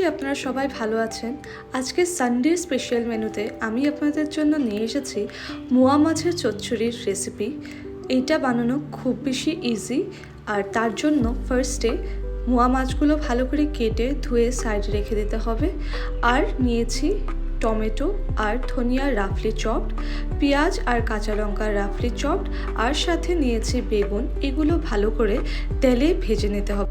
করি আপনারা সবাই ভালো আছেন। আজকে সানডে স্পেশাল মেনুতে আমি আপনাদের জন্য নিয়ে এসেছি মোয়া মাছের চচ্চড়ির রেসিপি। এইটা বানানো খুব বেশি ইজি, আর তার জন্য ফার্স্টে মোয়া মাছগুলো ভালো করে কেটে ধুয়ে সাইডে রেখে দিতে হবে। আর নিয়েছি টমেটো আর ধনিয়া রাফলি চপড, পেঁয়াজ আর কাঁচা লঙ্কা রাফলি চপড, আর সাথে নিয়েছি বেগুন। এগুলো ভালো করে তেলে ভেজে নিতে হবে।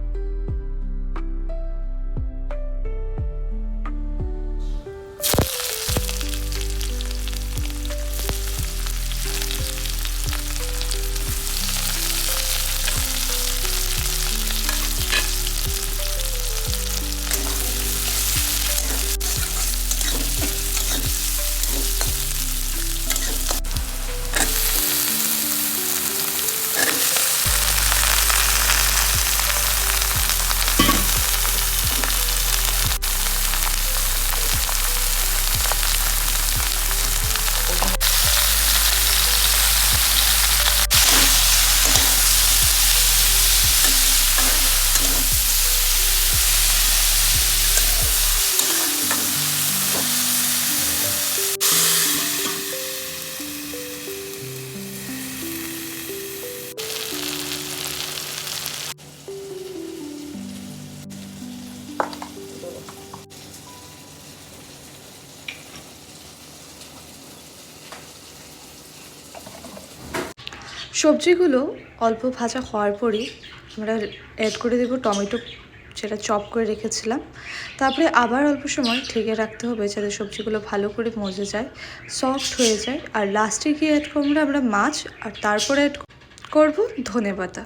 সবজিগুলো অল্প ভাজা হওয়ার পরই আমরা অ্যাড করে দেবো টমেটো, যেটা চপ করে রেখেছিলাম। তারপরে আবার অল্প সময় ঢেকে রাখতে হবে যাতে সবজিগুলো ভালো করে মজে যায়, সফট হয়ে যায়। আর লাস্টে গিয়ে অ্যাড করবো আমরা মাছ, আর তারপরে অ্যাড করবো ধনেপাতা।